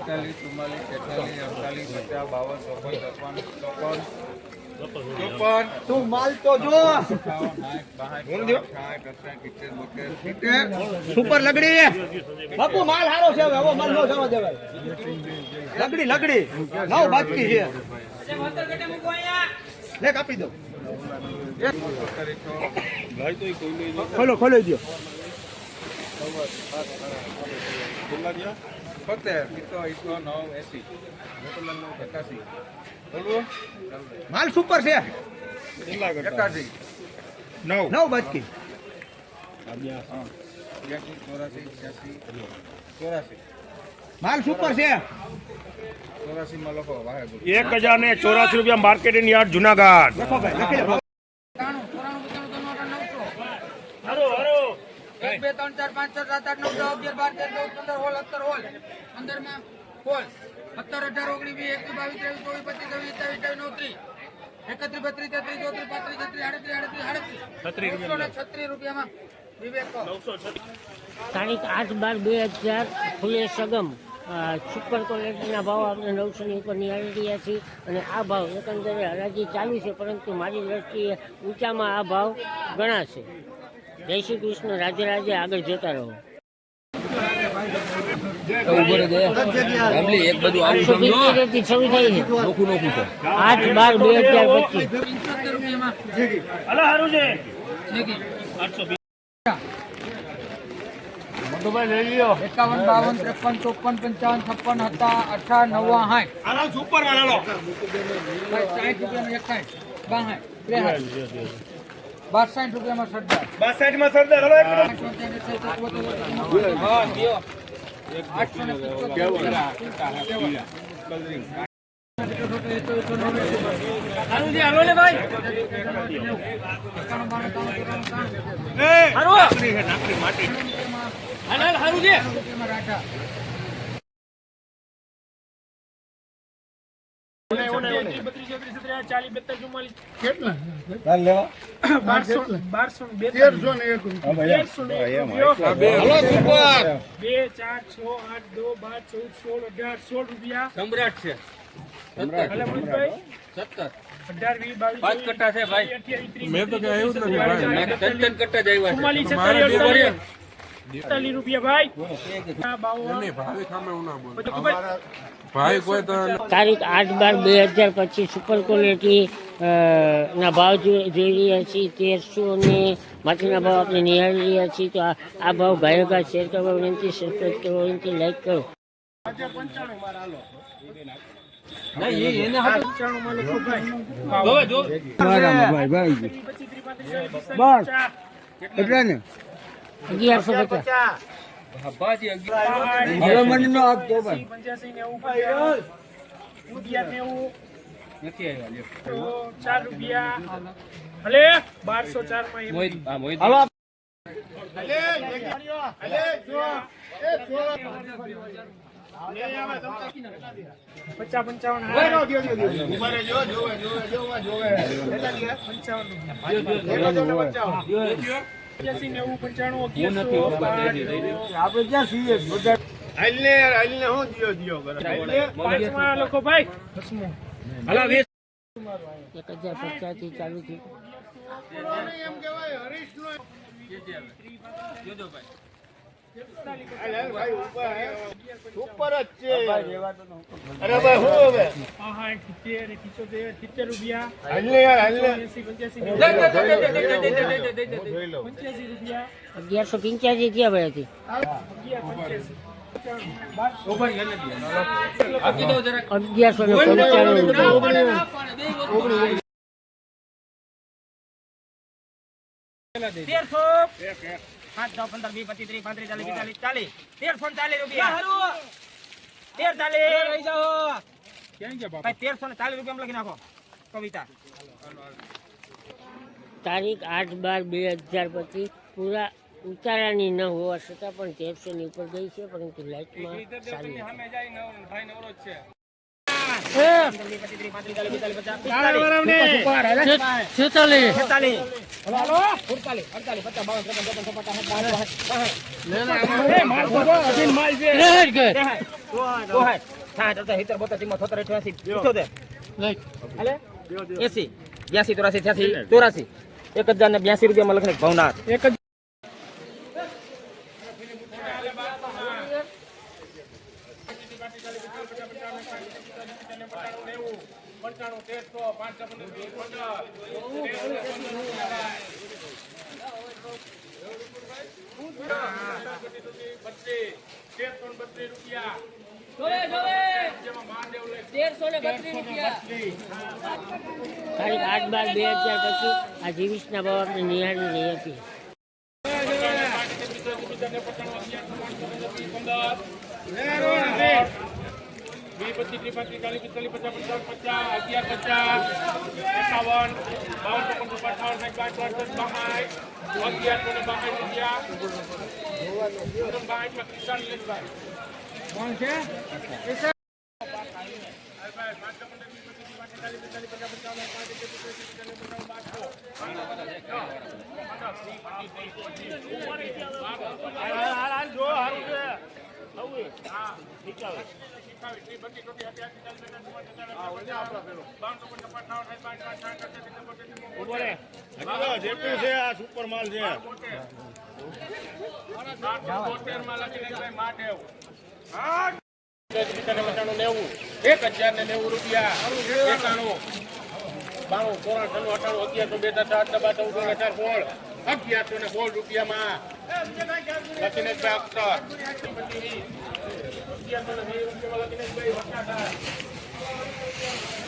41, 44, 46, 48, 50, 52, 53, 54, 55, તું માલ તો જો 58, સુપર લગડી બાપુ માલ હારો છે હવે માલ નો જવા દેવાય લગડી નવ બાકી છે લે કાપી દો ખોલો દો 70, માલ સુપર છે 81, નવ બાકી 84, માલ સુપર છે 84 માં લખો વાહે 1084 રૂપિયા માર્કેટિંગ યાર્ડ જુનાગઢ. લખો ભાઈ લખી લો 1 2 3 4 5 6 7 8 9 10 11 12 13 14 15 હોલ 17 હોલ 15 માં હોલ 17 18 19 20 21 22 23 24 25 26 27 28 29 30 31 32 33 34 35 36 રૂપિયામાં વિવેક તારીખ 8/12/2000 ફૂલે સગમ સુપર ક્વોલિટીના ભાવ આપણે 900 ની ઉપર નિહાળી રહ્યા છીએ અને આ ભાવ એકંદરે હરાજી ચાલુ છે, પરંતુ મારી દ્રષ્ટિએ ઊંચામાં આ ભાવ ગણાશે. જય શ્રી કૃષ્ણ, રાધે રાધે. આગળ જોતા રહો. 875 થી શરૂ થઈ છે 8/12/2025. મોટોભાઈ લઈ લ્યો 51 52 53 54 55 18 60 સુપર માં લાલો 60 રૂપિયામાં 61 62 રૂપિયામાં સરદાર 62 માં સરદાર હલો હા દિયો 875 હારું લે હાલો લે ભાઈ હારું નાખરી માટી હાલ હારું લે રાઠા સમ્રાટ છે 5 કટ્ટા છે ભાઈ મેં તો કઈ આવ્યું જ નથી ભાઈ મેં 3 કટ્ટા જ આવ્યા છે 40 રૂપિયા ભાઈ ભાવે સામે હું ના બોલ ભાઈ કોઈ તો તારીખ 8/12/2025 સુપર ક્વોલિટી ના ભાવ જોઈ રહ્યા છીએ 1300 ને માટીના ભાવ આપણે નિહાળી રહ્યા છીએ. તો આ ભાવ ગાયકા શેર કરવા વિનંતી, સબસ્ક્રાઈબ કરવા વિનંતી, લાઈક કરો. એટલે ને 1150 હવે મને નો આપતો ભાઈ 4 રૂપિયા ભલે 1204 માં હાલો આપણે ક્યાં છીએ લખો ભાઈ 1050 થી ચાલુ છે. ઉપર જ છે અરે ભાઈ હું હવે 70 રૂપિયા હાલ ને યાર હાલ ને 85 રૂપિયા 1185 થયા ભાઈ હતી. 1340 રૂપિયા લખી નાખો કવિતા. તારીખ 8/12/2025 પૂરા ઉતારાની ન હોવા છતાં પણ 1300 ની ઉપર ગઈ છે, પરંતુ લાઇટમાં સારી છે. 62 60 70 72 73 88 78 હાલે 80 82 83 84 1082 રૂપિયામાં લખને ભવનાથ એક જ તારીખ 8/12/2025 આ જીવીસના ભાવ આપણે નિહાળી રહી હતી. જેટલું છે આ સુપર માલ છે.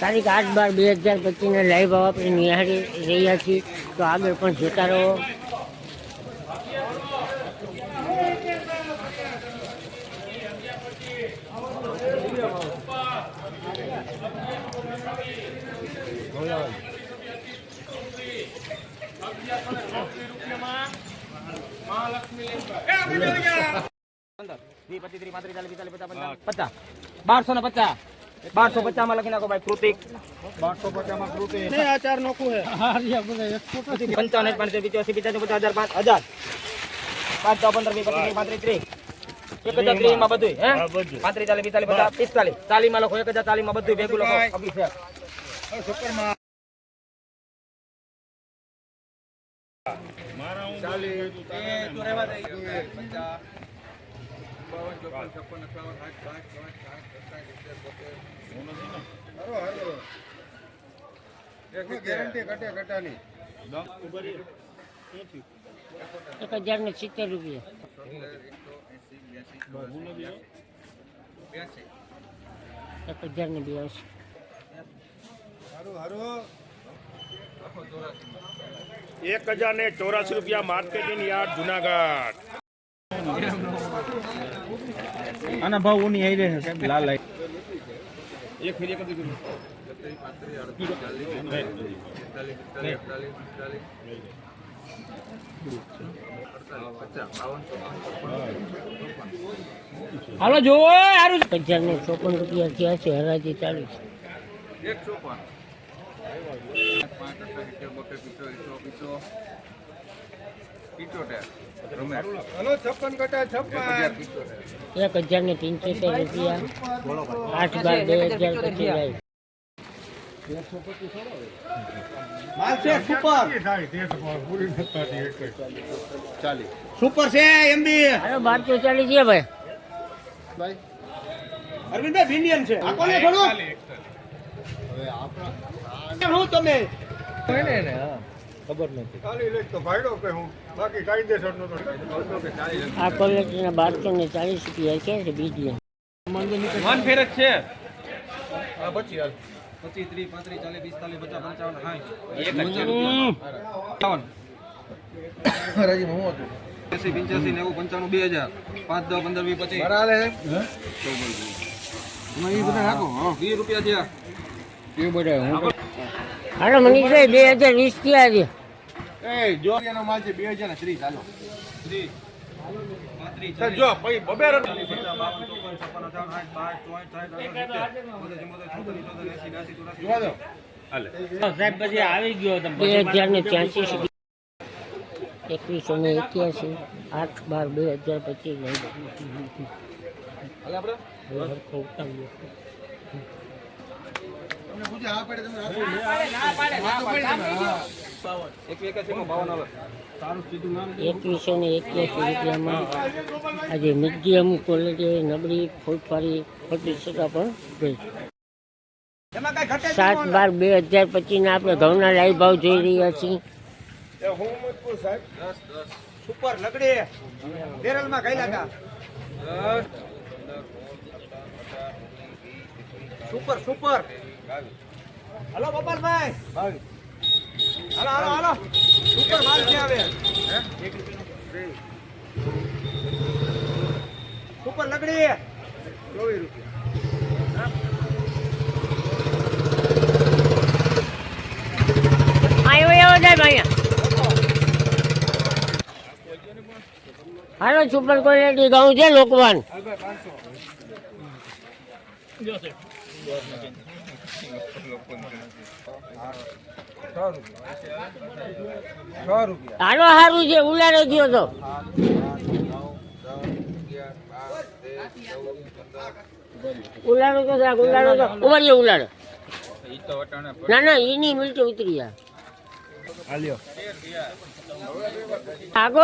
તારીખ 8/12/2025 લાઈવ ભાવ આપણે નિહાળી રહ્યા છીએ. તો આગળ પણ જોતા રહો. બારસો ને 50 1250 માં લખી નાખો ભાઈ કૃતિક 1250 માં કૃતિક આ ચાર નોખું છે 55 85 85 50 1000 5 15 20 25 30 1030 માં બધું હે 35 40 45 50 45 40 માં લખો 1040 માં બધું ભેગું લખો અભિષેક સુપર માં ગેરંટી ઘટે ઘટાની 1070 રૂપિયા. 1082. હારું હારું 1084 રૂપિયા માર્કેટિંગ યાર્ડ જુનાગઢ. આના ભાવ ઉની આવી રહે છે લાલ લાઈટ એક ફેરી એક દીધું હાલો જોવો સારું 1054 રૂપિયા થયા છે. હરાજી ચાલુ છે. 1075 રૂપિયા 8/12/2025 માલ છે સુપર છે એમબી હાલો 1240 છે ભાઈ. અરવિંદભાઈ ભિંડિયન છે આપો ને થોડું હું તમે ખબર નથી ખાલી લેખ તો ભાઈડો કે હું બાકી કાયદેસર નો આ ક્વોલિટીના 1240 રૂપિયા છે બીજી મન ફેર જ છે હા પછી હાલ 25 30 35 40 50 55 60 રાજી હું હતું 80 85 90 95 2000 5 10 15 20 25 બરાબર હે તમે ઈ બધા રાખો હા 20 રૂપિયા થયા એ બધા હું હાલો મનીષભાઈ 2020 થયા છે. એ જો એનો માલ છે 2030 હાલો 30 જો ભાઈ બબેર સાહેબ પછી આવી ગયો 2083 સુધી 2181 8/12/2025 એકવીસો ને 81 રૂપિયામાં આજે મીડિયમ ક્વોલિટી નબળી ફૂટફારી ખોટી છતાં પણ ગઈ. 7/12/2025 ના આપણે ઘઉંના લાઈવ ભાવ જોઈ રહ્યા છીએ. સુપર લગડી બેરલમાં કઈ લાગા સુપર સુપર હલો ગોપાલભાઈ હાલો હાલો હાલો સુપર માલ છે આવે સુપર લગડી 24 રૂપિયા આવ્યો જાય ભાઈ. હાલો સુપર ક્વોલિટી ઘઉં છે લોકવાન. હાલો સારું છે ઉલારો ગયો તો. ઉલારો તો ઉલારો તો ઉમરીએ ઉલારો. ના ના એની મિલતે ઉતરી જા. આગો